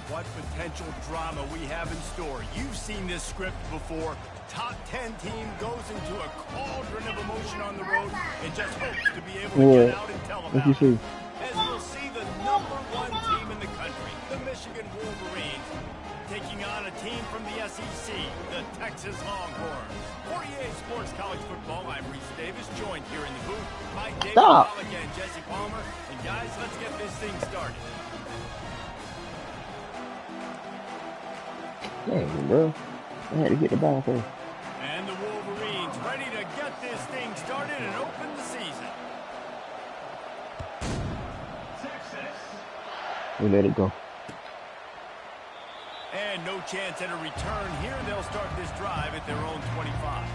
What potential drama we have in store. You've seen this script before. Top 10 team goes into a cauldron of emotion on the road and just hopes to be able to get out and tell about it. As we'll see the #1 team in the country, the Michigan Wolverines, taking on a team from the SEC, the Texas Longhorns. 48 Sports College Football, I'm Reese Davis, joined here in the booth by David Pollock and Jesse Palmer. And guys, let's get this thing started. Dang, bro. I had to get the ball first. And the Wolverines ready to get this thing started and open the season. We let it go. And no chance at a return here. They'll start this drive at their own 25.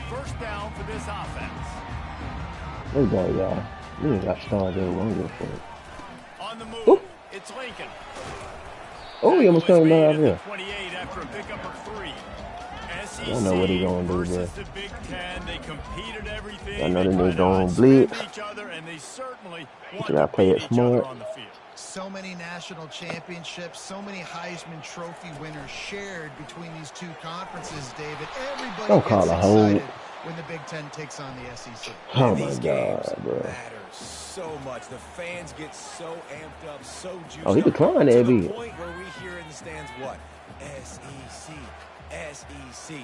First down for this offense. There we go, y'all. We ain't got started there longer for it. On the move, it's Lincoln. Oh, he almost coming out here. 28 after a pickup of 3. I don't know what he gonna do there. The Big Ten, they competed everything. I know they're going to blitz. Each other, and they certainly want to play it smart. On the field. So many national championships, so many Heisman Trophy winners shared between these two conferences, David. Everybody don't call a hold when the Big Ten takes on the SEC. Oh my God, bro. Matters so much. The fans get so amped up, so juiced up. He declined that to the point where we hear in the stands what? SEC, SEC.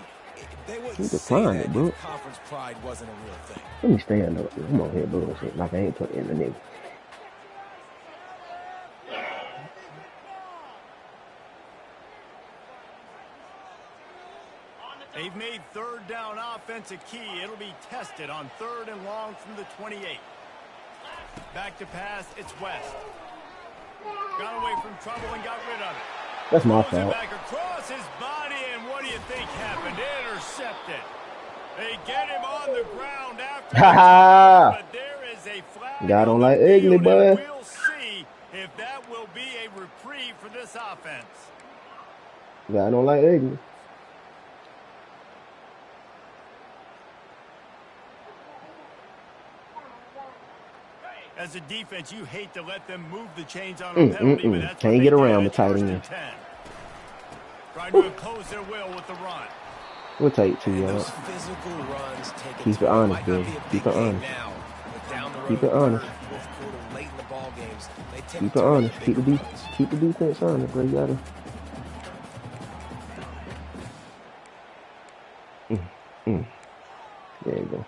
They wouldn't say that if conference pride wasn't a real thing. Let me stand up. I'm on here bullshit like I ain't put in the nigga. They've made third down offense a key. It'll be tested on 3rd and long from the 28. Back to pass, it's West. Got away from trouble and got rid of it. That's my fault. Back across his body, and what do you think happened? Intercepted. They get him on the ground after but there is a flag. God don't like ugly, boy. We'll see if that will be a reprieve for this offense. God don't like ugly. As a defense, you hate to let them move the chains on a penalty, but that's can't get around the tight end. Trying to impose their will with the run. We'll take 2 yards. Keep it honest, baby. Keep it honest. Keep it honest. Keep it honest. Keep the defense honest, bro. You gotta. There you go.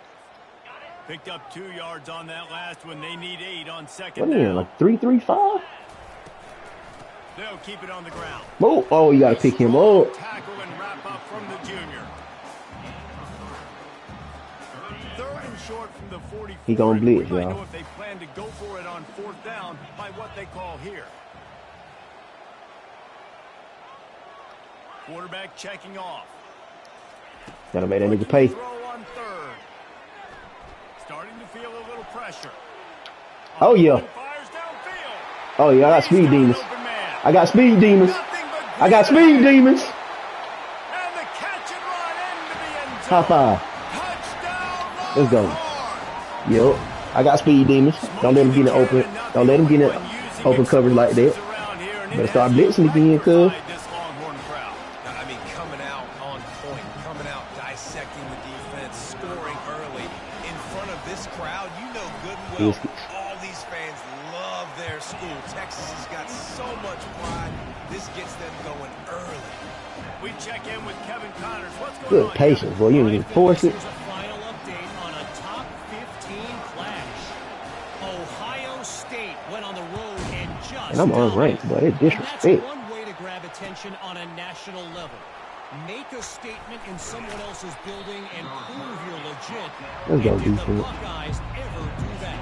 Picked up 2 yards on that last one. They need 8 on second down. What are you, like 3-3-5? They'll keep it on the ground. Oh, you gotta pick him up. Tackle and wrap up from the junior. 3rd and short from the 44. He gonna blitz, y'all. y'all. Know if they plan to go for it on 4th down by what they call here. Quarterback checking off. Gotta make that nigga pay. Throw on 3rd. Starting to feel a little pressure. Oh yeah. Oh yeah, I got speed demons. I got speed demons. I got speed demons. High five. Let's go. Yo, I got speed demons. Don't let him get it open. Don't let him get it open coverage like that. Better start blitzing again, cuz. I mean, coming out on point, coming out dissecting the defense, scoring early in front of this crowd. You know good and well, all these fans love their school. Texas has got so much pride. This gets them going early. We check in with Kevin Connors. What's going Good on? patience, boy. You didn't force it. Here's a final update on a top 15 clash. Ohio State went on the road and just. And I'm unranked, boy. They disrespect. That's one way to grab attention on a national level. Make a statement in someone else's building and prove you're legit. Let's go, Did the defense. Buckeyes ever do that?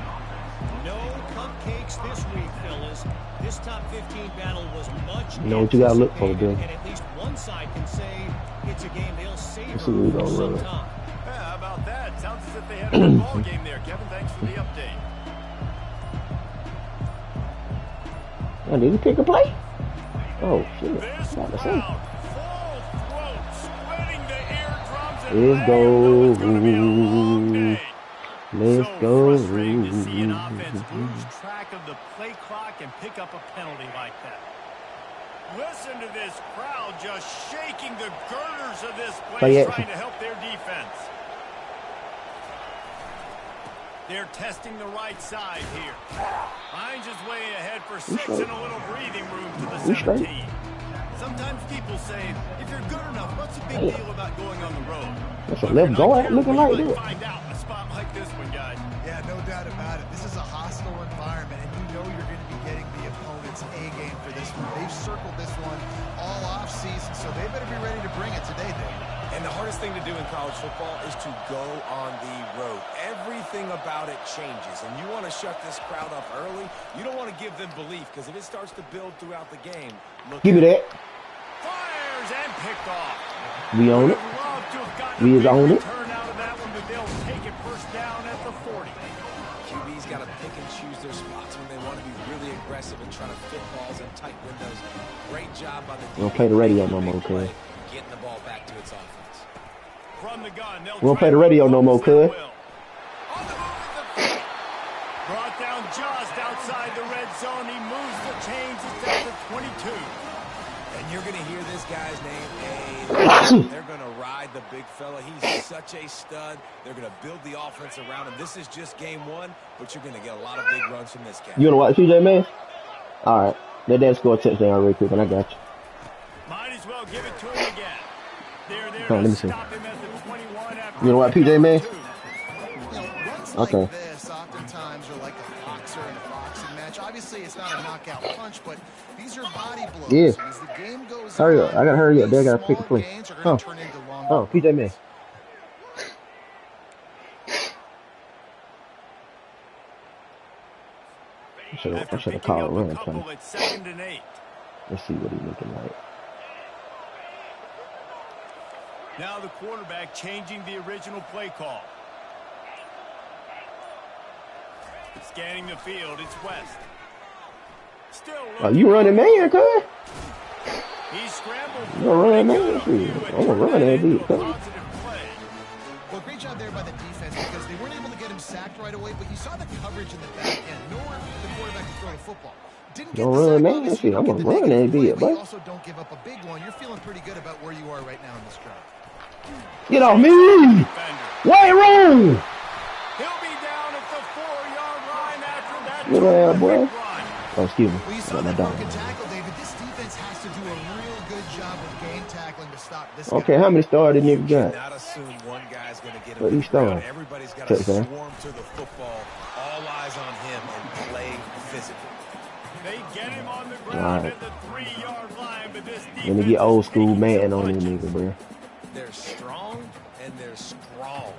No cupcakes this week, fellas. This top 15 battle was much. You know what you gotta look for, Bill. And at least one side can say it's a game they'll savor Let's see who's for gonna some run. time. Yeah, how about that? Sounds as if they had a good ball game there, Kevin. Thanks for the update. Oh, did he pick a play? Oh shit! This Not the crowd, same. full throat, spreading the eardrums, and Let's man, go. you know it's going to be a long day. Let's So go. frustrating to see an offense lose track of the play clock and pick up a penalty like that. Listen to this crowd just shaking the girders of this place, trying to help their defense. They're testing the right side here. Hines is way ahead for 6 and a little breathing room to the 17. Sometimes people say, if you're good enough, what's the big deal about going on the road? That's a left guard looking like that. Find out a spot like this one, guys. Yeah, no doubt about it. This is a hostile environment, and you know you're going to be getting the opponent's A game for this one. They've circled this one all off season, so they better be ready to bring it today, Dave. And the hardest thing to do in college football is to go on the road. Everything about it changes, and you want to shut this crowd up early. You don't want to give them belief, because if it starts to build throughout the game, give me that. Fires and picked off. We own it. We is on it. Turn out of that one, but they'll take it first down at the 40. QB's got to pick and choose their spots when they want to be really aggressive and try to fit balls in tight windows. Great job by the defense. We don't play the radio no more, cuz. Getting the ball back to its offense. From the gun, we don't play the radio no more, cuz. Brought down just outside the red zone. He moves the chains. It's at the 22. And you're going to hear this guy's name. They're going to ride the big fella. He's such a stud. They're going to build the offense around him. This is just game one, but you're going to get a lot of big runs from this guy. You want to watch PJ, man? All right. Let them score a touchdown real quick, and I got you. Might as well give it to him again. They're there let me see. stop him at the 21 after You want to watch PJ, man? Runs okay. Like this oftentimes are like a boxer in a boxing match. Obviously, it's not a knockout punch, but these are body blows. Yeah. As the game goes Hurry up. I got to hurry up. They got to pick a play. play. Oh, PJ, man. I should have called a run play. Let's see what he's looking like. Now the quarterback changing the original play call. Scanning the field, it's West. Still you running man, cuz? He scrambled. You running man? I'm gonna run that beat, cuz. Well, great job there by the defense because they weren't able to get him sacked right away, but you saw the coverage in the back end. Nowhere for the quarterback to throw the football. Didn't get don't the run sack, man. Shit, I'm gonna run that beat, but you boy. also don't give up a big one. You're feeling pretty good about where you are right now in this crowd. Get off me! Wait, room! He'll be down at the 4-yard line after that. Look at that, boy. Oh, excuse me. Well, you saw that broken tackle, David. This defense has to do a real good job of game tackling to stop this okay, guy. how many stars did nigga got? Not assume one guy's going to get What him. Everybody's got to swarm to the football. All eyes on him and play physically. They get him on the ground at the 3-yard line, but this defense Let me get old school man on this nigga, bro. They're strong and they're strong.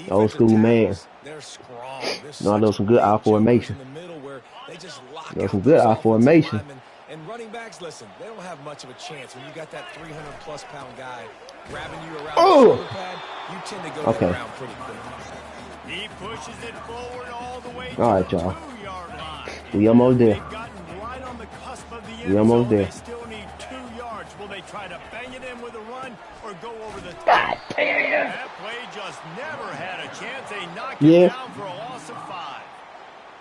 Old school man. They're strong. No, I know some good I formation. In the middle where they just lock There's some good I formation. And running backs, listen, they don't have much of a chance when you got that 300+ pound guy grabbing you around the shoulder pad. You tend to go around pretty quick. He pushes it forward all the way to all right, the y'all. 2-yard line. We almost there. They've gotten right on the cusp of the end We almost zone. there. They still need 2 yards. Will they try to bang it in with a run or go over the top? God damn. That play just never had a chance. They knocked it down for a loss of 5.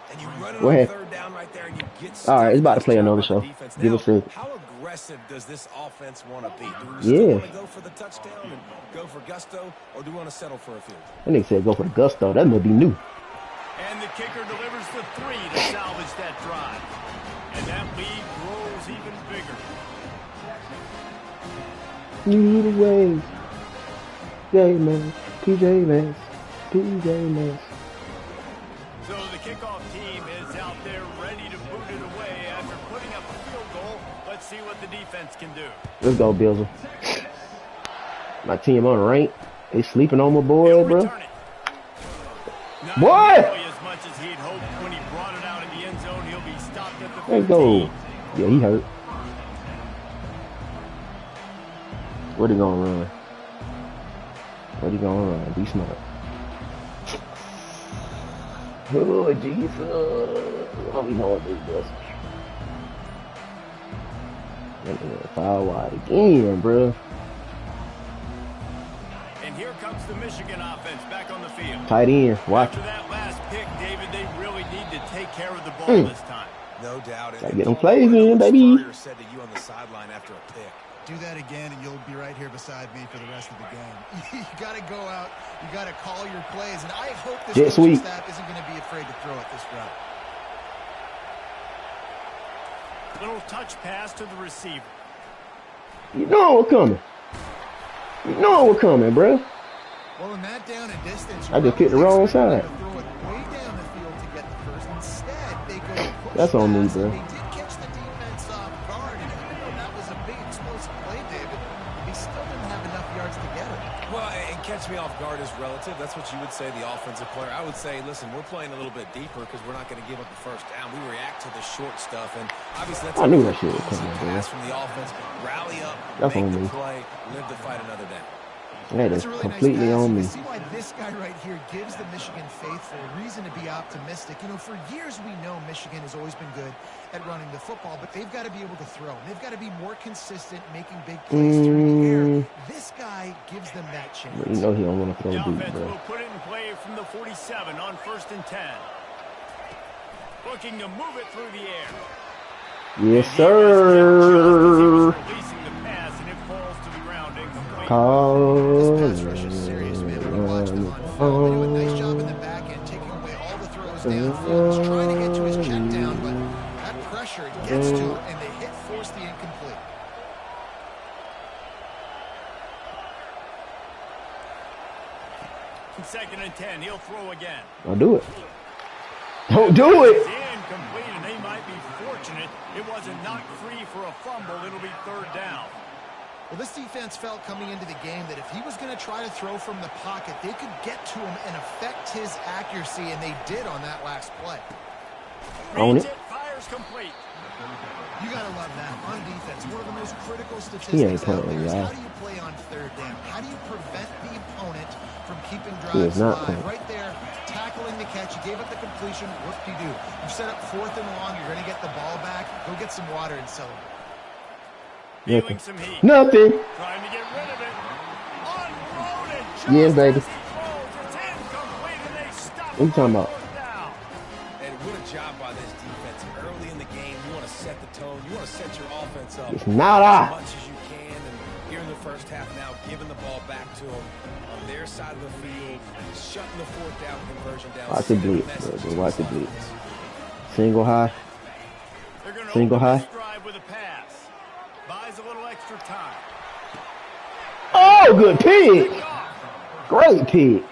And you run it Go on ahead. 3rd down right there and you get All right, it's about to play another show. Give us a. How aggressive does this offense want to be? Do we still want to go for the touchdown and go for gusto, or do we want to settle for a field? That nigga said go for the gusto. That may be new. And the kicker delivers the 3 to salvage that drive. And that lead grows even bigger. Need away. J-Man. PJ-Man. PJ-Man. So the kickoff team is out there ready to boot it away after putting up a field goal. Let's see what the defense can do. Let's go, Bizzle. My team on rank. They sleeping on my boy, bro. What? As much as he'd hoped when he brought it out in the end zone, he'll be stopped at the 15. Let's go. Yeah, he hurt. Where he gonna run? Where he gonna run? Be smart. Oh, Jesus. How we gonna do this? Foul wide again, bro. And here comes the Michigan offense back on the field. Tight end. Watch. After that last pick, David, they really need to take care of the ball this time. No doubt. Gotta get them plays in, baby. Said to you on the sideline after a pick. Do that again, and you'll be right here beside me for the rest of the game. You got to go out. You got to call your plays, and I hope this coaching staff isn't going to be afraid to throw it this route. Little touch pass to the receiver. You know we're coming. You know we're coming, bro. Well, in that down and distance, I just picked the wrong side. Throw it way down the field to get the first. Instead, they go push. That's on me, bro. They did catch the defense off guard, and even though that was a big explosive play, David, he still didn't have enough yards to get it. Well, and catch me off guard is relative. That's what you would say, the offensive player. I would say, listen, we're playing a little bit deeper because we're not going to give up the first down. We react to the short stuff, and obviously that's I knew that shit was coming, bro. pass from the offense. Rally up, that's make on the me. play, live to fight another down. That is really completely nice on me. You see why this guy right here gives the Michigan faithful reason to be optimistic. You know, for years we know Michigan has always been good at running the football, but they've got to be able to throw. They've got to be more consistent, making big plays through the air. This guy gives them that chance. You know he don't want to throw The deep, offense bro. will put it in play from the 47 on 1st and 10. Looking to move it through the air. Yes, sir. Releasing the pass, and it falls to the ground incomplete. This pass rush is serious, man. When you watch them on film, they do a nice job in the back end, taking away all the throws downfield. He's trying to get to his check down, but that pressure gets to him, and they force the incomplete. On 2nd and 10, he'll throw again. Don't do it. Don't do it. It's incomplete, and they might be fortunate it wasn't knocked free for a fumble. It'll be 3rd down. Well, this defense felt coming into the game that if he was going to try to throw from the pocket, they could get to him and affect his accuracy, and they did on that last play. Own it. Fires complete. You got to love that. On defense, one of the most critical He ain't statistics out playing, there is y'all. how do you play on 3rd down? How do you prevent the opponent from keeping He is drives not alive? playing. Right there, tackling the catch. You gave up the completion. What do you do? You set up 4th and long. You're going to get the ball back. Go get some water and celebrate. Feeling some heat. Nothing. Trying to get rid of it. Unloaded. Yeah, baby. It's incomplete, and they stop What you talking about? 4th down. And what a job by this defense. Early in the game, you want to set the tone. You want to set your offense up It's not as out. much as you can. And here in the first half now, giving the ball back to them on their side of the field, shutting the 4th down conversion down. Watch the blitz, bro. Watch the blitz. Single high. They're going to Single open high. this drive with a pass. Buys a little extra time. Oh, good pick. Great pick.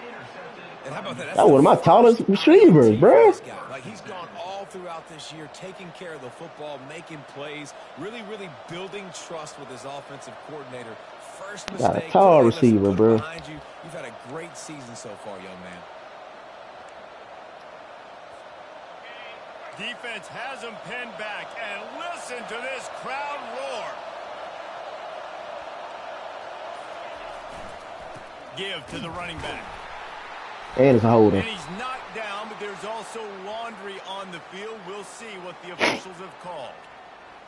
And how about that? That one of my tallest receivers, bro. Like he's gone all throughout this year, taking care of the football, making plays, really building trust with his offensive coordinator. First mistake. Got a tall today, listen, receiver, put it bro. behind you. You've had a great season so far, young man. Defense has him pinned back, and listen to this crowd roar. Give to the running back. And it's a holder. And he's knocked down, but there's also laundry on the field. We'll see what the officials have called.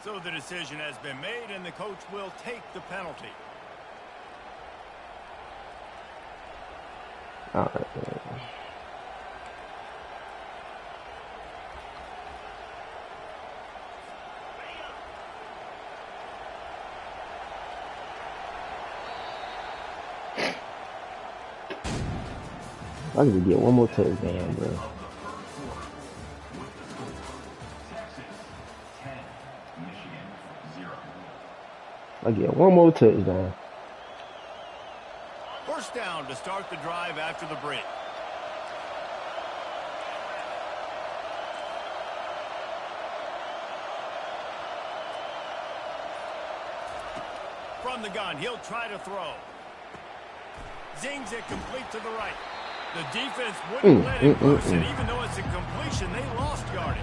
So the decision has been made, and the coach will take the penalty. All right. I can get one more touchdown, bro. I get one more touchdown. 1st down to start the drive after the break. From the gun, he'll try to throw. Zings it complete to the right. The defense wouldn't let him loose it. Even though it's a completion, they lost yardage.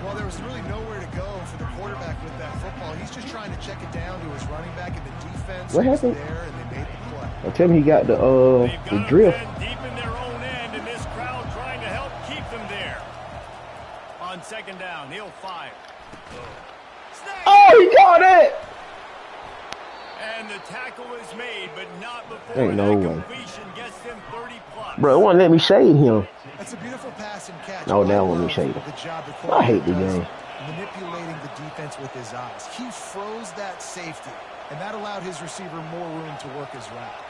Well, there was really nowhere to go for the quarterback with that football. He's just trying to check it down to his running back, and the defense What was happened? there, and they made the play. I tell him he got They've the got drift. them deep in their own end, and this crowd trying to help keep them there. On 2nd down, he'll fire. Snap! Oh, he caught it! And the tackle is made, but not before Ain't no way. completion gets them 30+. Bro, it won't let me shade him. That's a beautiful pass and catch. Oh, now let me shade him. I hate the game. Manipulating the defense with his eyes. He froze that safety, and that allowed his receiver more room to work his route.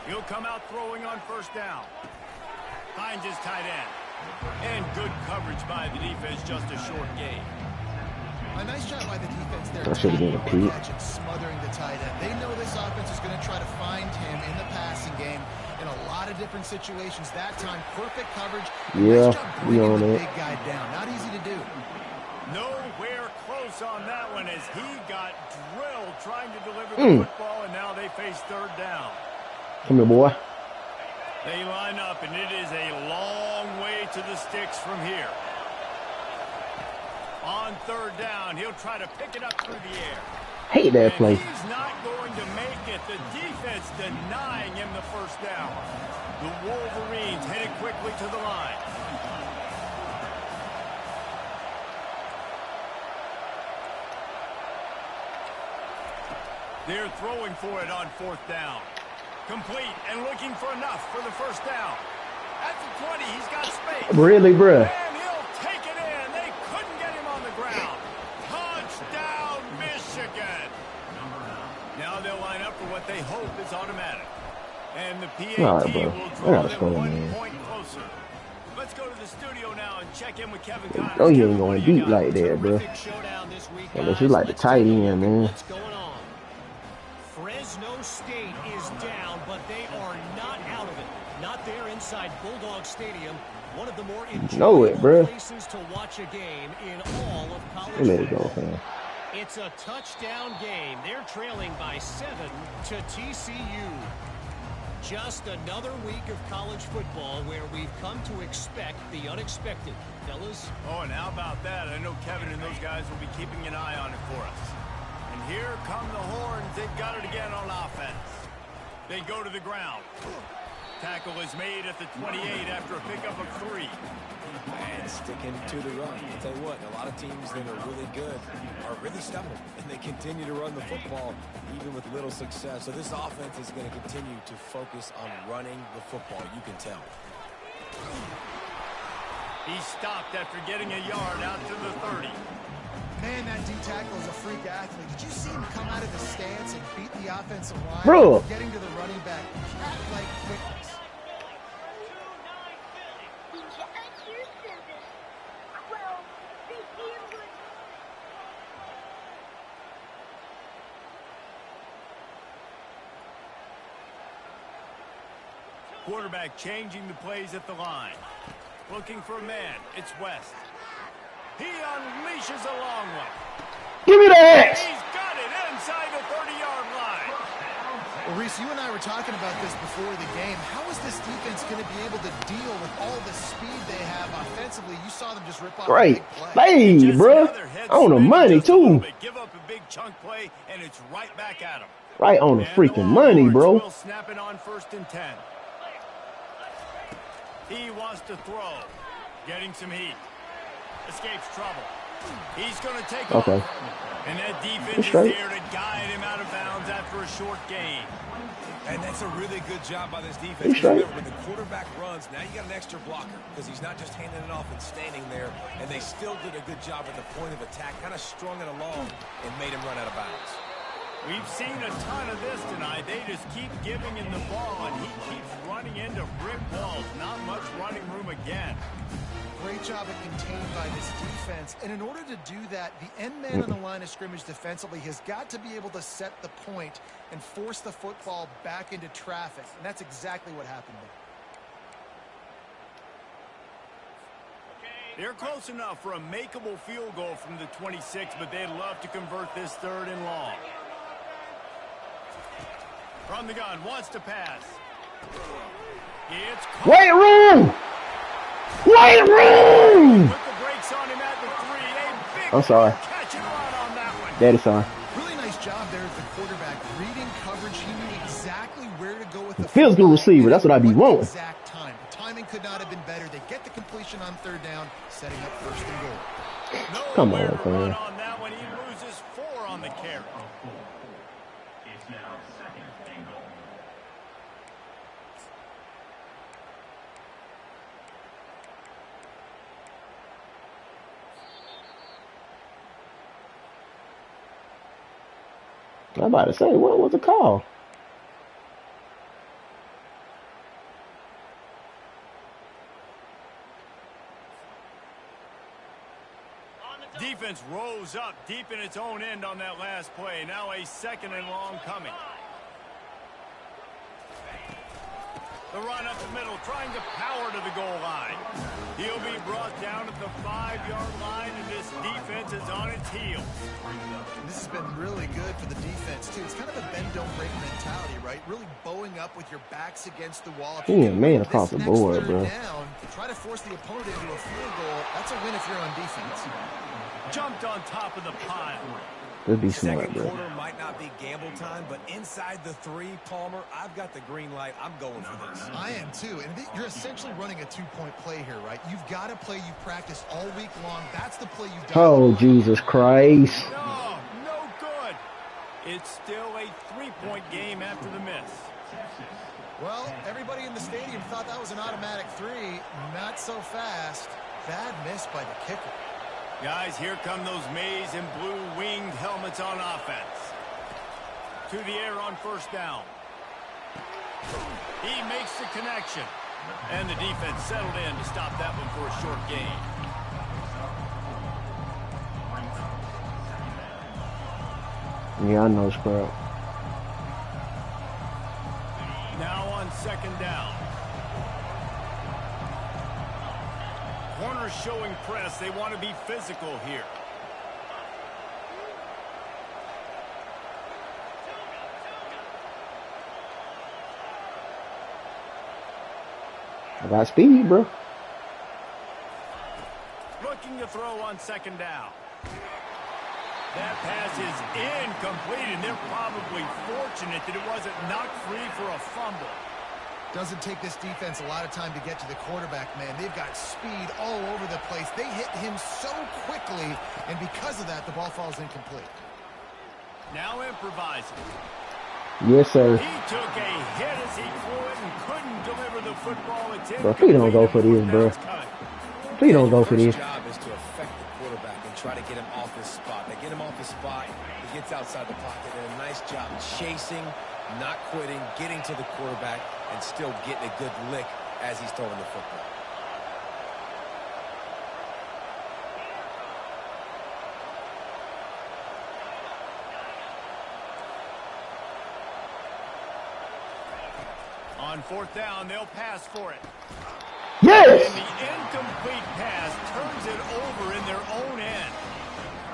He'll come out throwing on first down. Finds his tight end. And good coverage by the defense, just a short gain. A nice job by the defense there. I should have been a peep. Smothering the tight end. They know this offense is going to try to find him in the passing game in a lot of different situations. That time, perfect coverage. Yeah, nice job bringing the big guy down. Not easy to do. Nowhere close on that one as he got drilled trying to deliver the football, and now they face third down. Come here, boy. They line up, and it is a long way to the sticks from here. On third down, he'll try to pick it up through the air. Hate that play. He's not going to make it. The defense denying him the first down. The Wolverines headed quickly to the line. They're throwing for it on fourth down. Complete and looking for enough for the first down. At the 20, he's got space. Really, bruh? And he'll take it in. They couldn't get him on the ground. Touchdown, Michigan. Now they'll line up for what they hope is automatic. And the PAT will draw them 1 point closer. Let's go to the studio now and check in with Kevin Connors. Oh, you ain't going deep like that, bro. Well, this is like the tight end, man. What's going on? Fresno State is down, but they are not out of it. Not there inside Bulldog Stadium, one of the more enjoyable places to watch a game in all of college Let it go, fam. It's a touchdown game. They're trailing by 7 to TCU. Just another week of college football where we've come to expect the unexpected. Fellas? Oh, and how about that? I know Kevin and those guys will be keeping an eye on it for us. And here come the horns. They've got it again on offense. They go to the ground. Tackle is made at the 28 after a pickup of 3. And sticking to the run. I'll tell you what, a lot of teams that are really good are really stubborn, and they continue to run the football even with little success. So this offense is going to continue to focus on running the football. You can tell. He stopped after getting a yard out to the 30. Man, that D tackle is a freak athlete. Did you see him come out of the stance and beat the offensive line? Bro. Getting to the running back. Cat-like quickness. Quarterback changing the plays at the line. Looking for a man. It's West. He unleashes a long one. Give me that! He's got it inside the 30-yard line. Well, Reese, you and I were talking about this before the game. How is this defense going to be able to deal with all the speed they have offensively? You saw them just rip off a big play. Hey, bro. On the money, too. Give up a big chunk play, and it's right back at him. Right on the freaking money, bro. Snap it on 1st and 10. He wants to throw. Getting some heat. Escapes trouble. He's going to take off. And that defense is there to guide him out of bounds after a short gain. And that's a really good job by this defense. Remember, when the quarterback runs, now you got an extra blocker because he's not just handing it off and standing there. And they still did a good job at the point of attack, kind of strung it along and made him run out of bounds. We've seen a ton of this tonight. They just keep giving him the ball, and he keeps running into brick walls. Not much running room again. Great job at contained by this defense. And in order to do that, the end man on the line of scrimmage defensively has got to be able to set the point and force the football back into traffic. And that's exactly what happened there. They're close enough for a makeable field goal from the 26, but they'd love to convert this 3rd and long. From the gun, wants to pass. It's Wait room! Wait room! Put the brakes on him at the 3. A big I'm sorry. catch and run on that one. Daddy, sorry. Really nice job there as the quarterback. Reading coverage, he knew exactly where to go with the physical receiver, that's what I be wanting. Exact time. The timing could not have been better. They get the completion on third down, setting up first and goal. Come on, man. On that one, he loses 4 on the carry. It's now second and goal. I'm about to say, what was the call? Defense rose up deep in its own end on that last play. Now a second and long coming. The run up the middle, trying to power to the goal line. He'll be brought down at the 5-yard line, and this defense is on its heels. This has been really good for the defense, too. It's kind of a bend-don't-break mentality, right? Really bowing up with your backs against the wall. Yeah, man, across the board, bro. Down, try to force the opponent into a field goal. That's a win if you're on defense. Jumped on top of the pile. It'd be smart, Second bro. quarter might not be gamble time, but inside the 3, Palmer, I've got the green light. I'm going for this. I am too. And you're essentially running a 2-point play here, right? You've got a play you practice all week long. That's the play you've done. Oh, Jesus Christ. No good. It's still a 3-point game after the miss. Well, everybody in the stadium thought that was an automatic 3. Not so fast. Bad miss by the kicker. Guys, here come those maize and blue winged helmets on offense. To the air on first down. He makes the connection. And the defense settled in to stop that one for a short gain. Yeah, I know, Sprout. Now on second down. Corners showing press. They want to be physical here. I got speed, bro. Looking to throw on second down. That pass is incomplete, and they're probably fortunate that it wasn't knocked free for a fumble. Doesn't take this defense a lot of time to get to the quarterback, man. They've got speed all over the place. They hit him so quickly, and because of that, the ball falls incomplete. Now improvising. Yes, sir. He took a hit as he threw it and couldn't deliver the football. Bro, please don't go for this, bro. Please don't go for this. Your job is to affect the quarterback and try to get him off his spot. They get him off his spot, he gets outside the pocket, and a nice job chasing, not quitting, getting to the quarterback, and still getting a good lick as he's throwing the football. On fourth down, they'll pass for it. Yes! And the incomplete pass turns it over in their own end.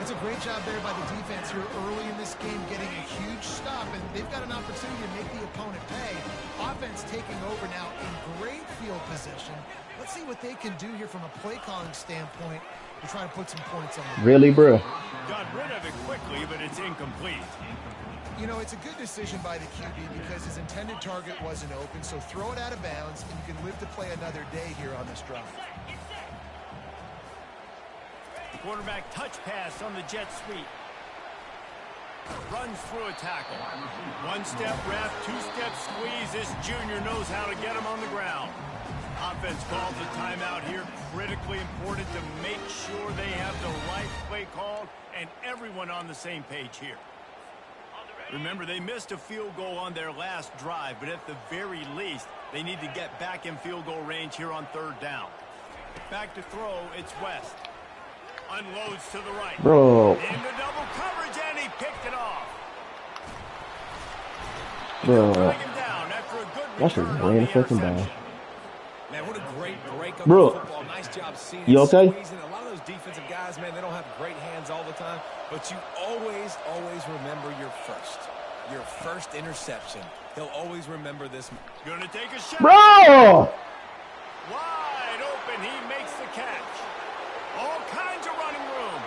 It's a great job there by the defense here early in this game, getting a huge stop, and they've got an opportunity to make the opponent pay. Offense taking over now in great field position. Let's see what they can do here from a play calling standpoint to try to put some points on them. Really, bro? Got rid of it quickly, but it's incomplete. You know, it's a good decision by the QB because his intended target wasn't open, so throw it out of bounds, and you can live to play another day here on this drive. Quarterback touch pass on the jet sweep. Runs through a tackle. One-step wrap, two-step squeeze. This junior knows how to get him on the ground. Offense calls a timeout here. Critically important to make sure they have the right play called and everyone on the same page here. Remember, they missed a field goal on their last drive, but at the very least, they need to get back in field goal range here on third down. Back to throw, it's West. Unloads to the right. Bro. Into double coverage, and he picked it off. Bro. Down after a good That's a grand fucking ball. Man, what a great break on Bro. the football. Nice job seeing You okay? squeezing. A lot of those defensive guys, man, they don't have great hands all the time, but you always remember your first interception. He'll always remember this. Gonna take a shot. Bro! Wide open, he makes the catch. All kinds of running room.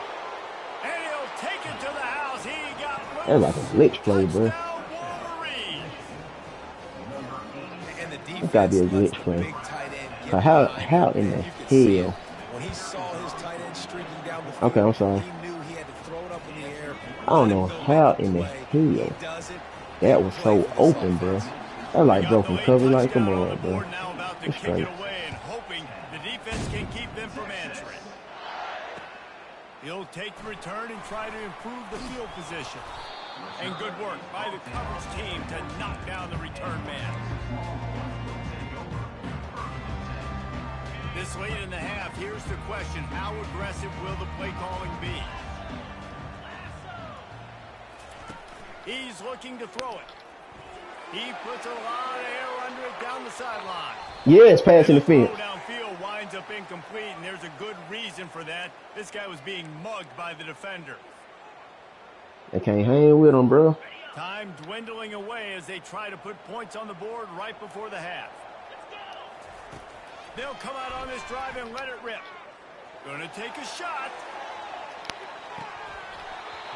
And he'll take it to the house. He got That's like a glitch play, bro. And the It's gotta defense be a lets glitch the play. big tight end get How in the hell? When he saw his tight end streaking down the field, Okay, I'm sorry. he knew he had to throw it up in the air. I don't know how in the hell that was so open, bro. That's like broken cover, like come on, bro. It's straight. The defense can keep them from answering. He'll take the return and try to improve the field position. And good work by the coverage team to knock down the return man. This late in the half, here's the question. How aggressive will the play calling be? He's looking to throw it. He puts a lot of air under it down the sideline. Yes, pass interference. Downfield winds up incomplete, and there's a good reason for that. This guy was being mugged by the defender. They can't hang with him, bro. Time dwindling away as they try to put points on the board right before the half. They'll come out on this drive and let it rip. Gonna take a shot.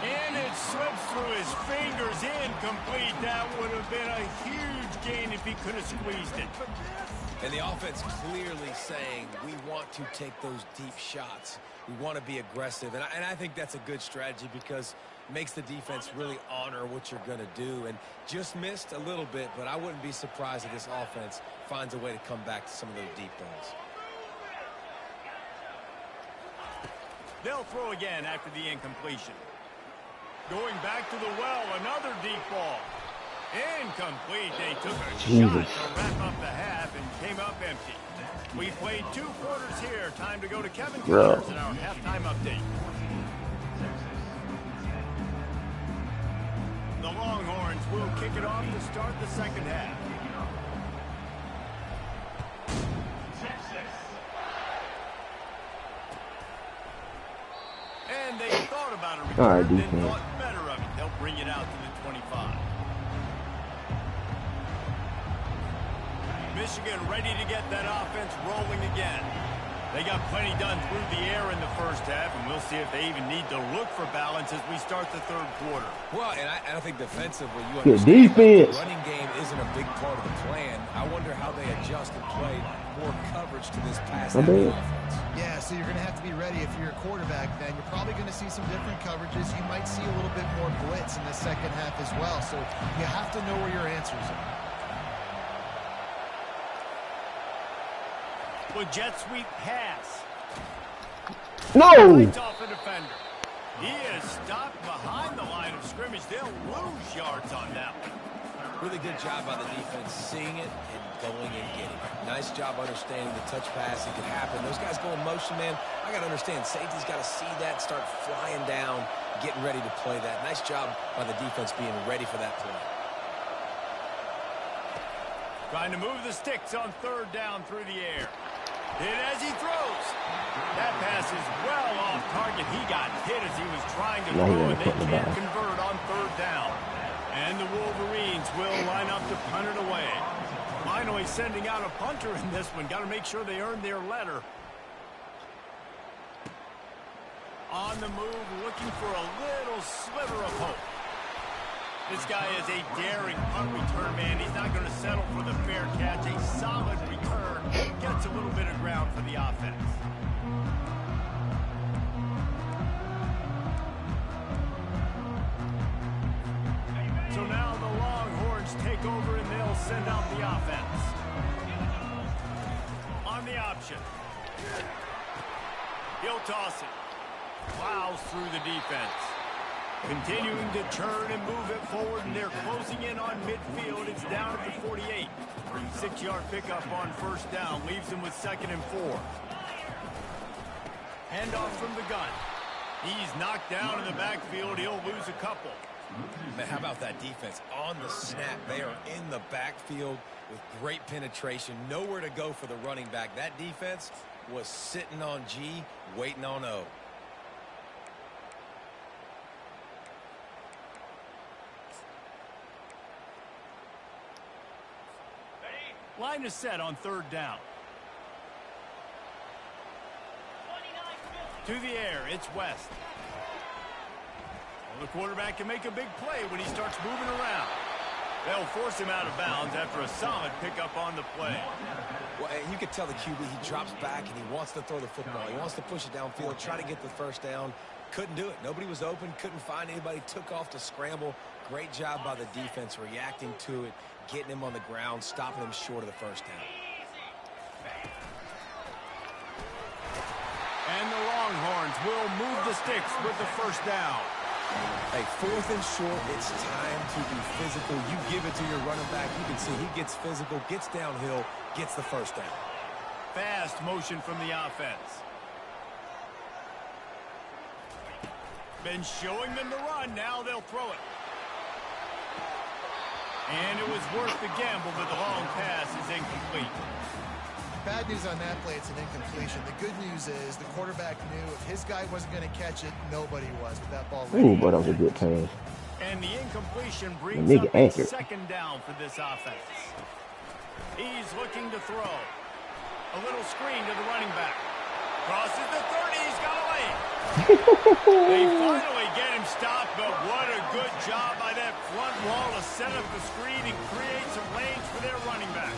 And it slips through his fingers, incomplete. That would have been a huge gain if he could have squeezed it. And the offense clearly saying, we want to take those deep shots. We want to be aggressive. And I think that's a good strategy because it makes the defense really honor what you're going to do. And just missed a little bit, but I wouldn't be surprised if this offense finds a way to come back to some of those deep balls. They'll throw again after the incompletion. Going back to the well, another deep ball. Incomplete. They took a shot to wrap up the half and came up empty. We played 2 quarters here. Time to go to Kevin Connors in our halftime update. The Longhorns will kick it off to start the second half. And they thought about a return, then thought better of it. They'll bring it out to the 25. Michigan ready to get that offense rolling again. They got plenty done through the air in the first half, and we'll see if they even need to look for balance as we start the third quarter. Well, and I think defensively, you good understand defense. The running game isn't a big part of the plan. I wonder how they adjust and play more coverage to this pass-heavy offense. Yeah, so you're going to have to be ready if you're a quarterback then. You're probably going to see some different coverages. You might see a little bit more blitz in the second half as well. So you have to know where your answers are. Well, jet sweep pass. No! Lights off the defender. He is stopped behind the line of scrimmage. They'll lose yards on that one. Really good job by the defense seeing it and going and getting it. Nice job understanding the touch pass. It could happen. Those guys go in motion, man. I got to understand. Safety's got to see that, start flying down, getting ready to play that. Nice job by the defense being ready for that play. Trying to move the sticks on third down through the air. Hit as he throws. That pass is well off target. He got hit as he was trying to throw, and they can't convert on third down. And the Wolverines will line up to punt it away. Finally sending out a punter in this one. Got to make sure they earn their letter. On the move, looking for a little sliver of hope. This guy is a daring punt return man. He's not going to settle for the fair catch. A solid return. Gets a little bit of ground for the offense. So now the Longhorns take over and they'll send out the offense. On the option. He'll toss it. Plows through the defense. Continuing to turn and move it forward, and they're closing in on midfield. It's down at the 48. 6-yard pickup on first down. Leaves them with 2nd and 4. Handoff from the gun. He's knocked down in the backfield. He'll lose a couple. Man, how about that defense? On the snap, they are in the backfield with great penetration. Nowhere to go for the running back. That defense was sitting on G, waiting on O. Line is set on third down. To the air, it's West. Well, the quarterback can make a big play when he starts moving around. They'll force him out of bounds after a solid pickup on the play. Well, and you could tell the QB, he drops back and he wants to throw the football. He wants to push it downfield, try to get the first down. Couldn't do it. Nobody was open, couldn't find anybody, took off to scramble. Great job by the defense reacting to it, getting him on the ground, stopping him short of the first down. And the Longhorns will move the sticks with the first down. Hey, 4th and short, it's time to be physical. You give it to your running back. You can see he gets physical, gets downhill, gets the first down. Fast motion from the offense. Been showing them the run. Now they'll throw it. And it was worth the gamble, but the long pass is incomplete. Bad news on that play, it's an incompletion. The good news is the quarterback knew if his guy wasn't going to catch it, nobody was with that ball. Ooh, but that was a good pass. And the incompletion brings up a second down for this offense. He's looking to throw. A little screen to the running back. Crosses the 30, he's got away. They finally get him stopped, but what a good job by that front wall to set up the screen and create some lanes for their running back.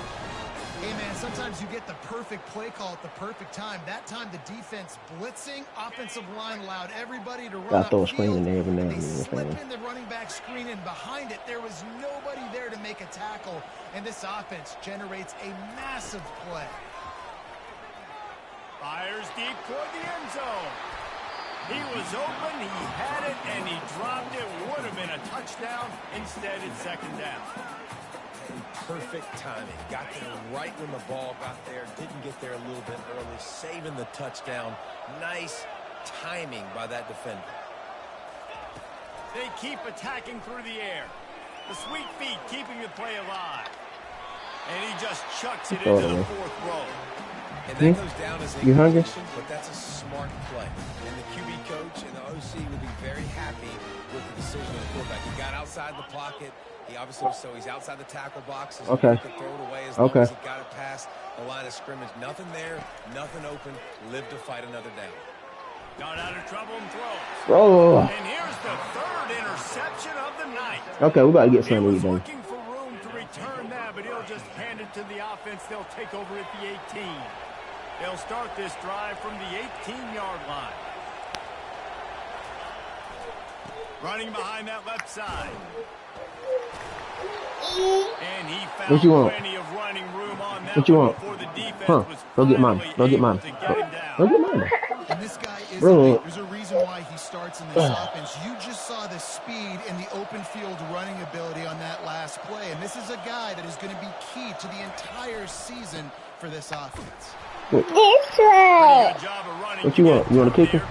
Hey, man, sometimes you get the perfect play call at the perfect time. That time the defense blitzing, offensive line allowed everybody to run upfield. They slip in the running back screen, and behind it there was nobody there to make a tackle, and this offense generates a massive play. Fires deep toward the end zone. He was open, he had it, and he dropped it. Would have been a touchdown. Instead, it's second down. Perfect timing. Got there right when the ball got there. Didn't get there a little bit early. Saving the touchdown. Nice timing by that defender. They keep attacking through the air. The sweet feet keeping the play alive. And he just chucks it into the 4th row. And that goes down as a completion, but that's a smart play. And the QB coach and the OC will be very happy with the decision of the quarterback. He got outside the pocket. He obviously, so he's outside the tackle box. He could throw it away as long as he got it past the line of scrimmage. Nothing there, nothing open. Live to fight another down. Got out of trouble and throws. Oh. And here's the 3rd interception of the night. Okay, we about to get something to eat, though. Looking for room to return that, but he'll just hand it to the offense. They'll take over at the 18. They'll start this drive from the 18-yard line. Running behind that left side. And he found plenty of running room on that before the defense was Go get mine. Go get mine. Go get mine. And this guy is elite. There's a reason why he starts in this offense. You just saw the speed and the open field running ability on that last play. And this is a guy that is going to be key to the entire season for this offense. What you want? You want to kick him?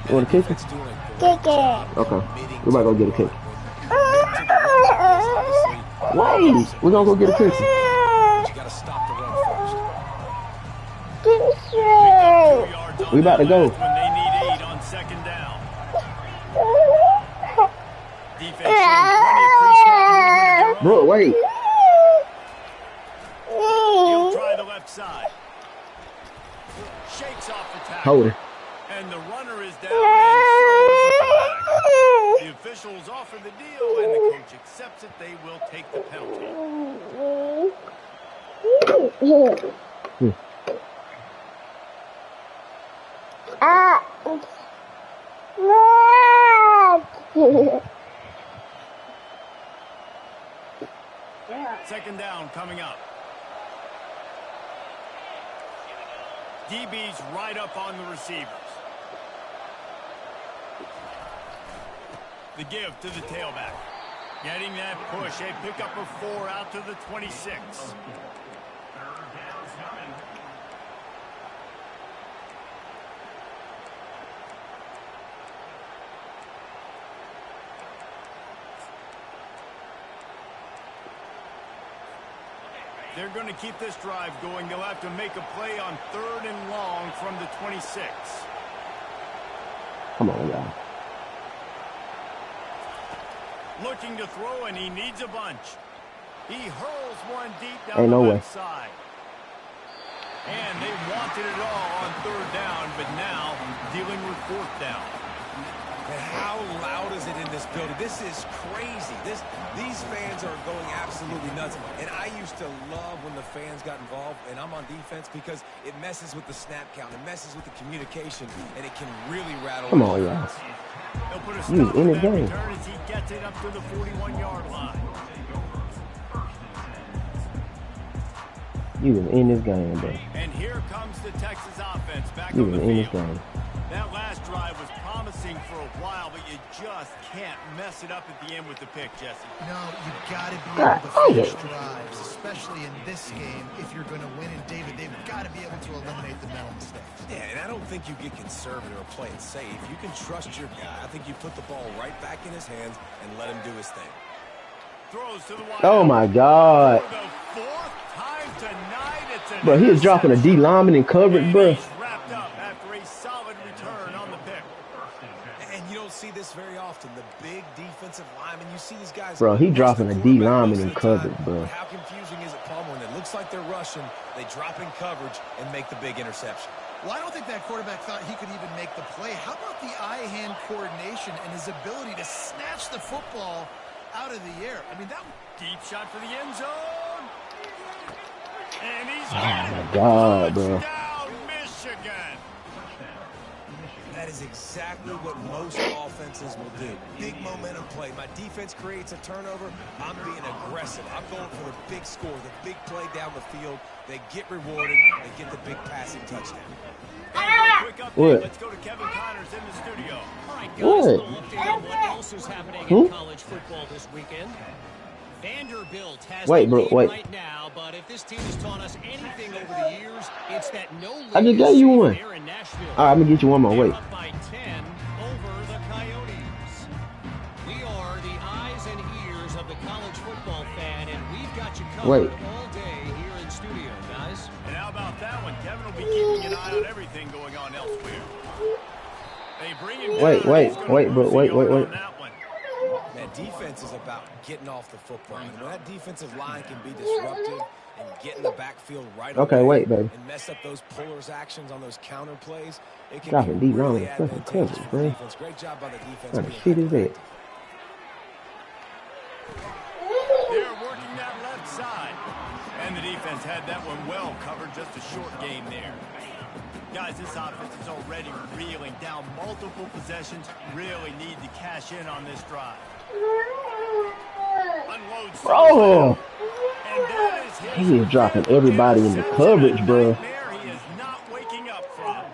You want to kick him? Kick it. Okay. We might go get a kick. Wait, we're gonna go get a kick. You gotta stop the run first. We about to go. When they need 8 on second down. Defense Bro, wait. He'll try the left side. Shakes off the tackle. Hold it. And the runner is down, and so is the flag. The officials offer the deal, and the coach accepts it. They will take the penalty. Second down coming up. DB's right up on the receivers. The give to the tailback. Getting that push. A pickup of 4 out to the 26. They're going to keep this drive going. They'll have to make a play on 3rd and long from the 26. Come on, y'all. Looking to throw, and he needs a bunch. He hurls one deep down Ain't the no left side. And they wanted it all on 3rd down, but now dealing with 4th down. And how loud is it in this building? This is crazy. These fans are going absolutely nuts. And I used to love when the fans got involved, and I'm on defense because it messes with the snap count. It messes with the communication, and it can really rattle. Come on, y'all. He'll put a stop to that return as he gets it up to the 41-yard line. You was in this game, bro. And here comes the Texas offense back you on the was in field. this game. That last drive was promising for a while, but you just can't mess it up at the end with the pick, Jesse. No, you've got to be able to finish drives, especially in this game. If you're going to win, and David, they've got to be able to eliminate the mental mistakes. Yeah, and I don't think you get conservative or play it safe. You can trust your guy. I think you put the ball right back in his hands and let him do his thing. Throws to the wide. Oh my God. For the fourth time tonight, it's an Bro, he is dropping a D lineman in coverage, bro. Wrapped up after a solid return on the pick. And you don't see this very often. The big defensive lineman, you see these guys. Bro, he dropping a D lineman in coverage, bro. How confusing is it, Palmer, when it looks like they're rushing, they drop in coverage and make the big interception? Well, I don't think that quarterback thought he could even make the play. How about the eye-hand coordination and his ability to snatch the football out of the air? I mean, that deep shot for the end zone. And he's my God, bro. Down Michigan. That is exactly what most offenses will do. Big momentum play. My defense creates a turnover. I'm being aggressive. I'm going for the big score, the big play down the field. They get rewarded. They get the big passing touchdown. Quick update. What? Let's go to Kevin Connors in the studio. All right, guys, What? a little update on what else is happening in college football this weekend. Vanderbilt has the lead right now, but if this team has taught us anything over the years, it's that no lead I just got you one. there in Nashville. All right, I'm going to get you one more. They're Wait. up by 10 over the Coyotes. We are the eyes and ears of the college football fan, and we've got you covered all day here in studio, guys. And how about that one? Kevin will be keeping an eye on everything going on elsewhere. They bring him Wait, down. wait, He's gonna wait, bro, lose wait, the wait, yard wait. on that one. Man, defense is about getting off the football. And when that defensive line can be disruptive and get in the backfield right Okay, away wait, baby. and mess up those pullers actions on those counter plays, it can Dropping be D lineman really in fucking advantageous coverage, for bro. the defense. Great job by the defense. What the being shit is that? They're working that left side. And the defense had that one well covered. Just a short gain there. Guys, this offense is already reeling down multiple possessions. Really need to cash in on this drive. Unloads. Bro, And that is his he is dropping everybody in the coverage, bro. He is not waking up from.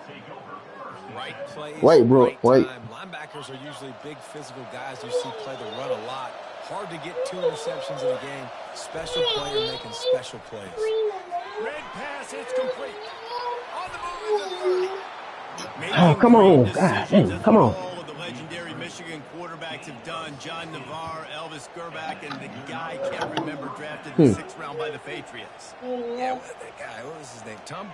right plays, Wait, bro, right wait. time. Linebackers are usually big physical guys you see play the run a lot. Hard to get 2 interceptions in a game. Special player making special plays. Red pass, it's complete. On the move is the 30. Oh, come on. God damn, come on. All of the legendary Michigan quarterbacks have done. John Navarre, Elvis Gerback, and the guy I can't remember drafted in the 6th round by the Patriots. Yeah, that guy, what was his name? Tom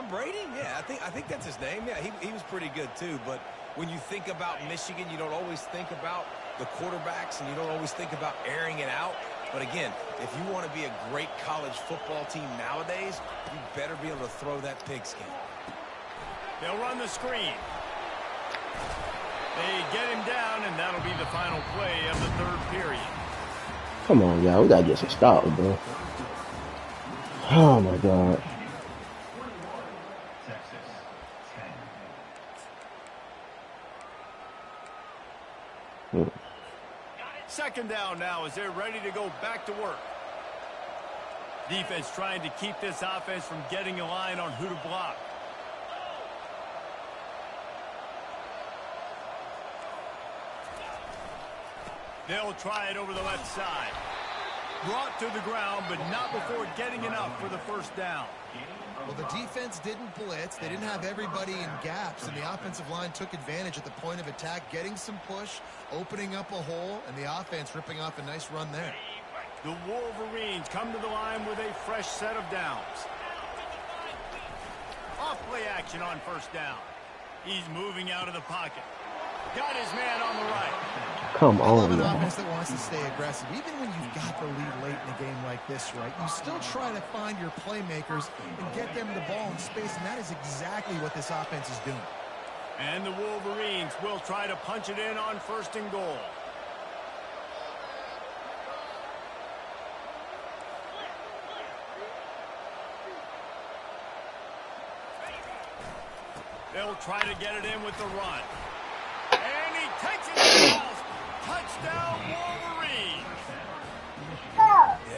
Brady? Yeah, I think that's his name. Yeah, he was pretty good too. But when you think about Michigan, you don't always think about the quarterbacks, and you don't always think about airing it out. But again, if you want to be a great college football team nowadays, you better be able to throw that pigskin. They'll run the screen. They get him down, and that'll be the final play of the 3rd period. Come on, y'all. We got to get some stops, bro. Oh, my God. Second down now as they're ready to go back to work. Defense trying to keep this offense from getting a line on who to block. They'll try it over the left side. Brought to the ground, but not before getting enough for the first down. Well, the defense didn't blitz. They didn't have everybody in gaps, and the offensive line took advantage at the point of attack, getting some push, opening up a hole, and the offense ripping off a nice run there. The Wolverines come to the line with a fresh set of downs. Off-play action on first down. He's moving out of the pocket. Got his man on the right. Come on, an y'all. offense that wants to stay aggressive. Even when you've got the lead late in a game like this, right, you still try to find your playmakers and get them the ball in space, and that is exactly what this offense is doing. And the Wolverines will try to punch it in on 1st and goal. They'll try to get it in with the run. And he takes it to the house. Touchdown,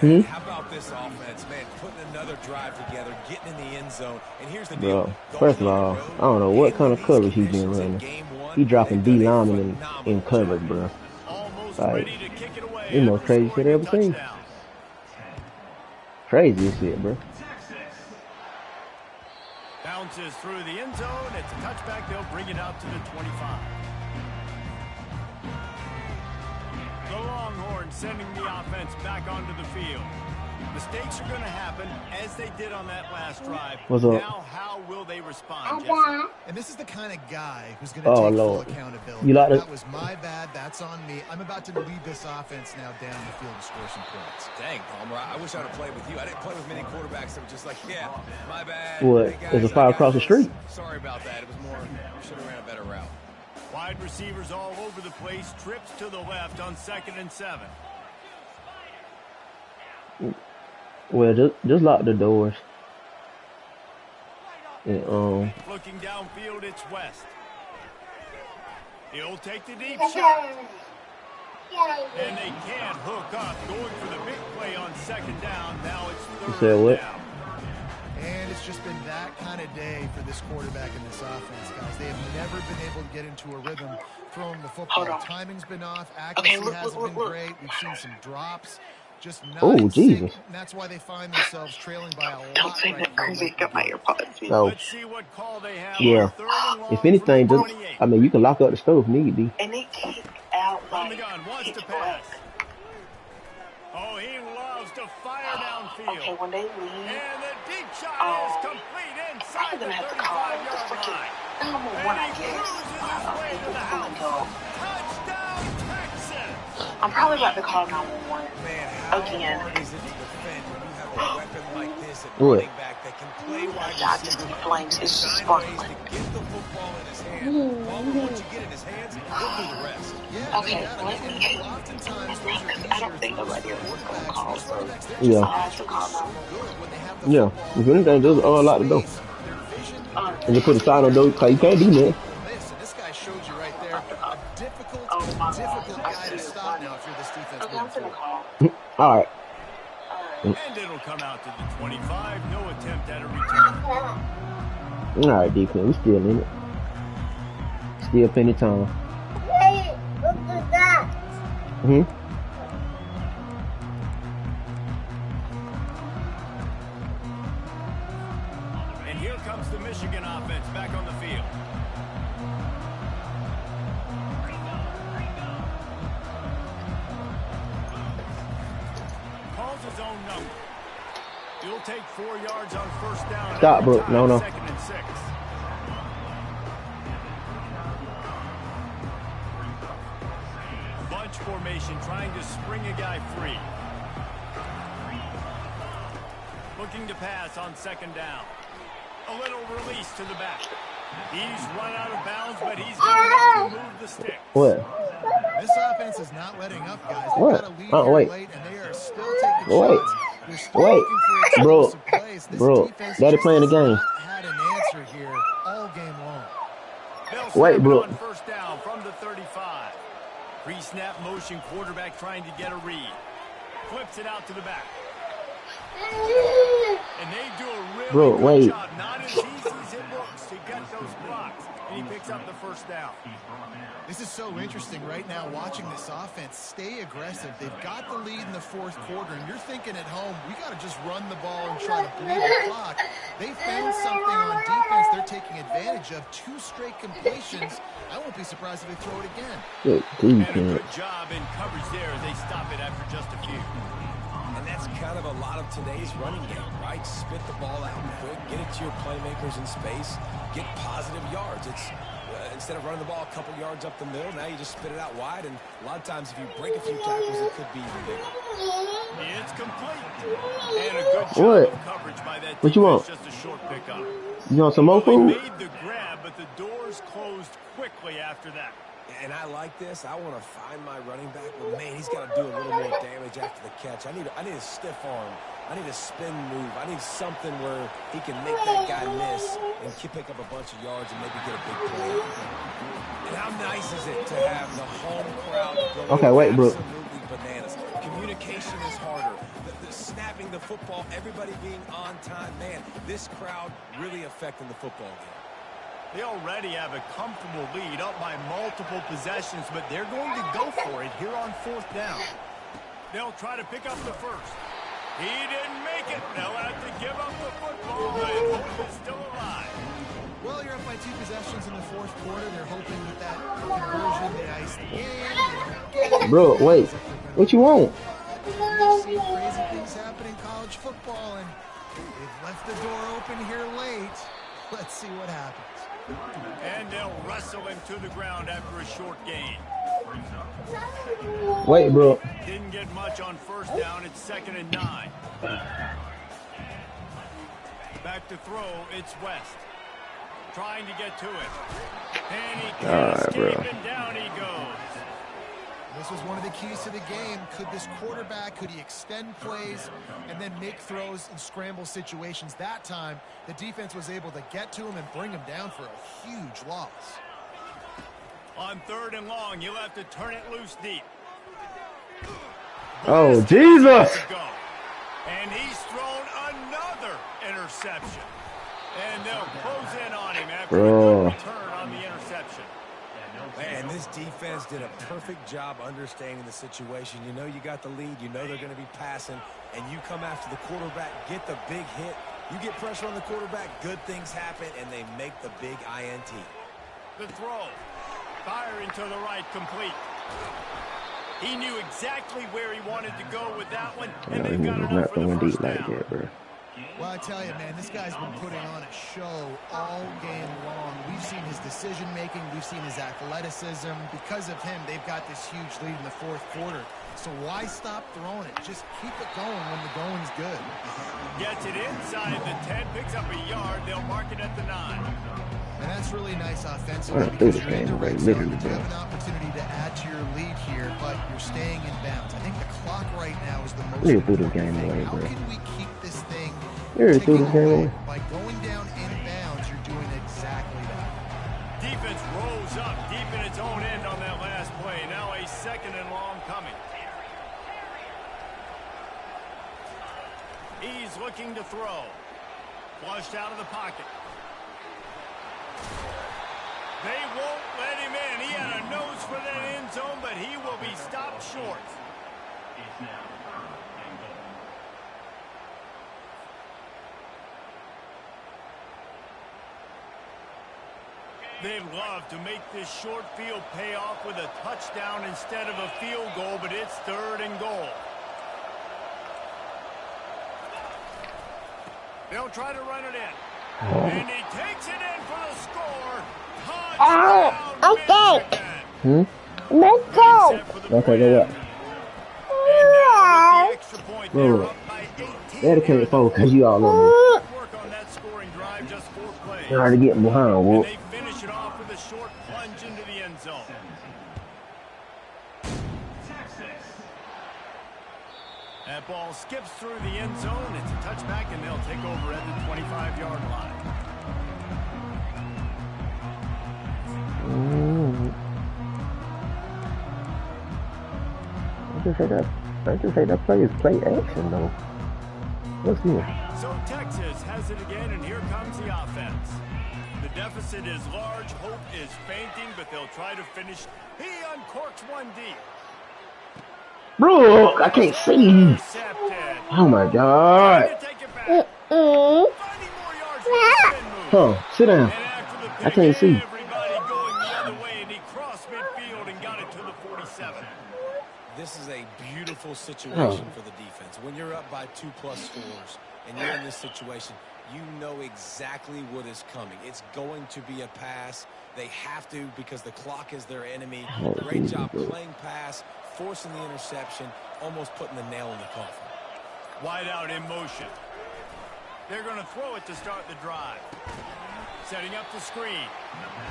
Wolverines. How about this offense, man? Putting another drive together, getting in the end zone. And here's the deal. Bro, first of all, I don't know what kind of coverage he's been running. He dropping D linemen in coverage, bro. Like, the most crazy shit I ever seen. Crazy as shit, bro. Bounces through the end zone. It's a touchback. They'll bring it out to the 25. The Longhorns sending the offense back onto the field. Mistakes are going to happen, as they did on that last drive. What's up? Now, how will they respond, Jesse? And this is the kind of guy who's going to take full accountability. You like that was my bad. That's on me. I'm about to lead this offense now down the field to score some points. Dang, Palmer, I wish I would have played with you. I didn't play with many quarterbacks that were just like, yeah, my bad. What? There's a fire across the street. Sorry about that. It was more, should have ran a better route. Wide receivers all over the place. Trips to the left on 2nd and 7. Well, just lock the doors. And, looking downfield, it's West. He'll take the deep shot. And they can't hook up. Going for the big play on 2nd down. Now it's 3rd down. And it's just been that kind of day for this quarterback in this offense, guys. They have never been able to get into a rhythm throwing the football. Timing's been off. Accuracy hasn't been great. We've seen some drops. Just not Jesus. And that's why they find themselves trailing by a lot. Don't say that crazy. Got my earpods. So, let's see what call they have. Yeah. If anything, just, I mean, you can lock up the stove if need be. And they kick out From the gun, wants to pass. Oh, he loves to fire downfield. Okay, when they leave. And the deep shot is complete inside the 35-yard line. I'm And he cruises his way to the house. Touchdown, Texas. I'm probably about to call 911 again. Hard is it to defend when you have a weapon like this at What? running back that can play wide I just receiver? see flames. It's just Find ways sparkling. to get the football in his hand. Palmer, once you get in his hands, he'll do the rest. Okay, let me. I don't think nobody else is going to call, so Yeah. I'll have to call 911. Yeah. If anything, just lock the door. And just put a sign on the door, because you can't do that. This guy showed you right there. A difficult Oh, my difficult God. guy to stop now if you're this defense. Okay, I'm going to call. All right. And it'll come out to the 25. No attempt at a return. All right, defense. We still in it. Still plenty of time. Hey, look at that. And here comes the Michigan offense back on the field. Calls his own number. He'll take 4 yards on 1st down. Stop, bro. No. 2nd and 6. Bunch formation, trying to spring a guy free. Looking to pass on 2nd down. A little release to the back. He's run out of bounds, but he's going to move the stick. What? This offense is not letting up, guys. They've What? got a lead Oh, here wait. late, and they are still taking Wait. shots. They're still Wait. looking for Bro. explosive plays. This Bro. defense Daddy just playing the has game. not had an answer here all game long. They'll Wait, snap it bro. on 1st down from the 35. Pre-snap motion, quarterback trying to get a read. Flips it out to the back. And they do a really Bro, good wait. job. Not as easy as it looks to get those blocks. And he picks up the 1st down. This is so interesting right now watching this offense stay aggressive. They've got the lead in the 4th quarter, and you're thinking at home, we got to just run the ball and try to bleed the clock. They found something on defense they're taking advantage of. 2 straight completions. I won't be surprised if they throw it again. Good And a defense. good job in coverage there as they stop it after just a few. And that's kind of a lot of today's running game, right? Spit the ball out quick, get it to your playmakers in space, get positive yards. It's instead of running the ball a couple yards up the middle, now you just spit it out wide, and a lot of times if you break a few tackles, it could be even bigger. It's complete. And a good job What? of coverage by that What you defense, want? just a short pickup. You want some more They food? made the grab, but but the doors closed quickly after that. And I like this. I want to find my running back, but man, he's got to do a little more damage after the catch. I need a stiff arm. I need a spin move. I need something where he can make that guy miss and pick up a bunch of yards and maybe get a big play. And how nice is it to have the home crowd going absolutely bananas. Communication is harder. The snapping the football, everybody being on time. Man, this crowd really affecting the football game. They already have a comfortable lead up by multiple possessions, but they're going to go for it here on 4th down. They'll try to pick up the first. He didn't make it. They'll have to give up the football, but hope is still alive. Well, you're up by 2 possessions in the 4th quarter. They're hoping with that conversion, they ice the game. Bro, wait. What you want? We've seen crazy things happen in college football, and they've left the door open here late. Let's see what happens. And they'll wrestle him to the ground after a short gain. Wait, bro. Didn't get much on 1st down. It's 2nd and 9. Back to throw. It's West. Trying to get to it. And he can't escape, and down he goes. This was one of the keys to the game. Could this quarterback, could he extend plays and then make throws in scramble situations? That time, the defense was able to get to him and bring him down for a huge loss. On 3rd and long, you'll have to turn it loose deep. Oh, Jesus! And he's thrown another interception. And they'll close in on him after a good return on the interception. Man, this defense did a perfect job understanding the situation. You know you got the lead. You know they're going to be passing. And you come after the quarterback, get the big hit. You get pressure on the quarterback, good things happen, and they make the big INT. The throw. Firing to the right, complete. He knew exactly where he wanted to go with that one. And they've got enough for the first down. Well, I tell you, man, this guy's been putting on a show all game long. We've seen his decision-making. We've seen his athleticism. Because of him, they've got this huge lead in the 4th quarter. So why stop throwing it? Just keep it going when the going's good. Gets it inside the 10, picks up a yard. They'll mark it at the 9. And that's really nice offensively because you're in the red zone. You have an opportunity to add to your lead here, but you're staying in bounds. I think the clock right now is the most important thing. How can we keep this thing ticking away? By going down in bounds, you're doing exactly that. Defense rose up deep in its own end on that last play. Now a 2nd and long coming. He's looking to throw. Flushed out of the pocket. They won't let him in. He had a nose for that end zone, but he will be stopped short. They'd love to make this short field pay off with a touchdown instead of a field goal, but it's 3rd and goal. They'll try to run it in. And he takes it in for the score. Touchdown, Michigan. Let's go. Okay, go up. Bro, they can't focus because you all over. They're already getting behind, Wolf. They finish it off with a short plunge into the end zone. That ball skips through the end zone. It's a touchback, and they'll take over at the 25-yard line. I just say that play is play action, though. What's here? So Texas has it again, and here comes the offense. The deficit is large. Hope is fainting, but they'll try to finish. He uncorks one deep. Bro, I can't see. Oh my God. Oh, sit down. I can't see. Everybody going the other way, and he crossed midfield and got it to the 47. This is a beautiful situation for the defense. When you're up by 2+ scores and you're in this situation, you know exactly what is coming. It's going to be a pass. They have to because the clock is their enemy. Great job playing pass, forcing the interception, almost putting the nail in the coffin. Wide out in motion. They're going to throw it to start the drive. setting up the screen.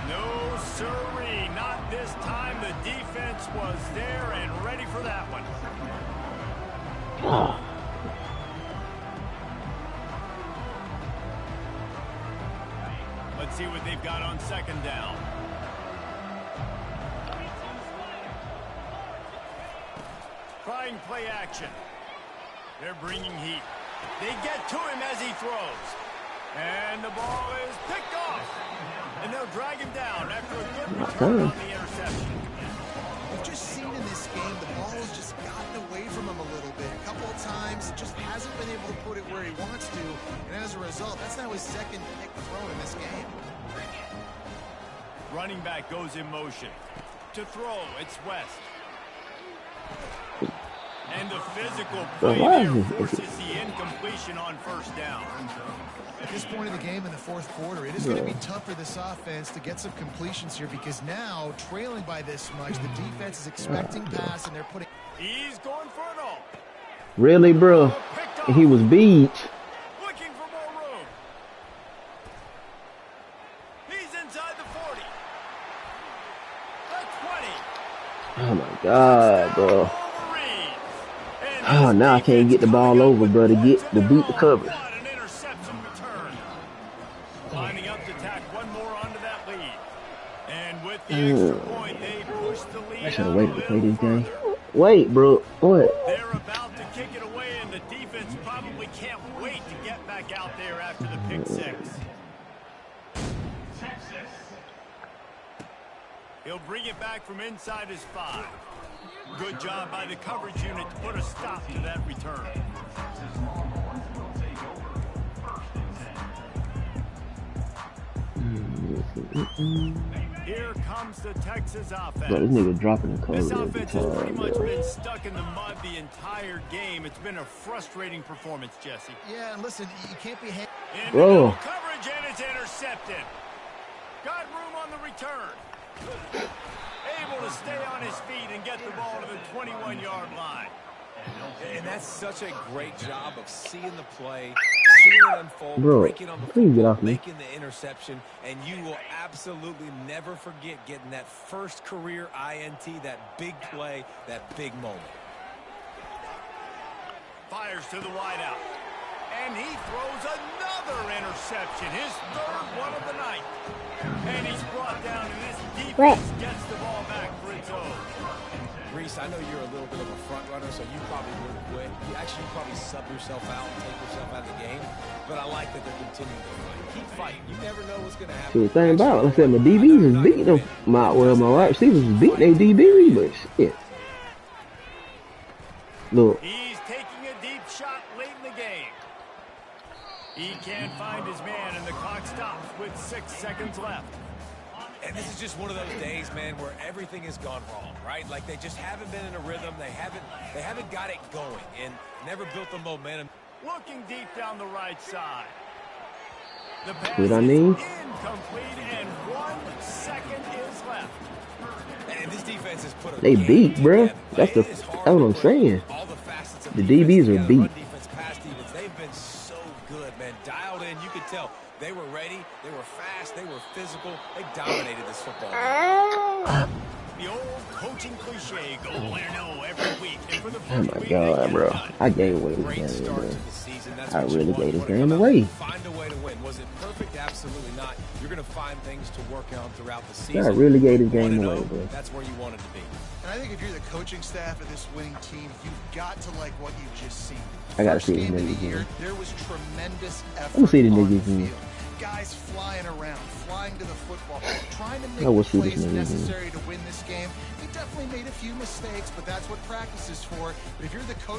No siree, not this time. The defense was there and ready for that one. Let's see what they've got on second down. Trying play action. They're bringing heat. They get to him as he throws. And the ball is picked off. And they'll drag him down after a good return on the interception. We've just seen in this game the ball has just gotten away from him a little bit. A couple of times, just hasn't been able to put it where he wants to. And as a result, that's now his second pick thrown in this game. Running back goes in motion. To throw, it's West. And the physical play there forces the incompletion on first down. At this point in the game in the fourth quarter, it is going to be tough for this offense to get some completions here because now, trailing by this much, the defense is expecting pass and they're putting... He's going for it all. Really, bro? He was beat. Looking for more room. He's inside the 40. The 20. Oh, my God, bro. Oh, now I can't get the ball over, bro, to beat the coverage. An interception return. Lining up to tack one more onto that lead. And with the extra point, they push the lead. I should have waited to play this game. Wait, bro. What? They're about to kick it away, and the defense probably can't wait to get back out there after the pick six. He'll bring it back from inside his 5. Good job by the coverage unit to put a stop to that return. Here comes the Texas offense. Bro, this nigga dropping the coverage. This offense has pretty much been stuck in the mud the entire game. It's been a frustrating performance, Jesse. Yeah, and listen, you can't be... Bro. Coverage, and it's intercepted. Got room on the return. Able to stay on his feet and get the ball to the 21-yard line. And that's such a great job of seeing the play, seeing it unfold, breaking on the football, making the interception, and you will absolutely never forget getting that first career INT, that big play, that big moment. Fires to the wideout. And he throws another interception, his third one of the night. And he's brought down, and this defense gets the ball back for its own. Reese, I know you're a little bit of a front runner, so you probably wouldn't quit. You actually probably sub yourself out and take yourself out of the game. But I like that they're continuing to fight. Keep fighting. You never know what's going to happen. See, the thing about it, like I said, my DBs is beating them. My wide receivers is beating their DBs, but shit. Look. He's taking a deep shot late in the game. He can't find his man, and the clock stops with 6 seconds left. And this is just one of those days, man, where everything has gone wrong, right? Like they just haven't been in a rhythm. They haven't got it going and never built the momentum. Looking deep down the right side. The pass is incomplete, and 1 second is left. And this defense has put a they beat, bro. That's what I'm saying. All the facets of the DBs are beat. Defense, pass defense, they've been so good, man. Dialed in, you could tell. They were ready, they were fast, they were physical. They dominated this football game. The old coaching cliche, go win no every week. And for the oh my God, bro. I gave away this game, bro. I really gave this game away. Find a way to win. Was it perfect? Absolutely not. You're going to find things to work on throughout the season. I really gave this game away, bro. That's where you wanted to be. And I think if you're the coaching staff of this winning team, you've got to like what you've just seen. I got to see this nigga again. There was tremendous effort. Let me see this nigga again. Guys flying around, flying to the football, trying to make the plays necessary to win this game. They definitely made a few mistakes, but that's what practice is for. But if you're the coach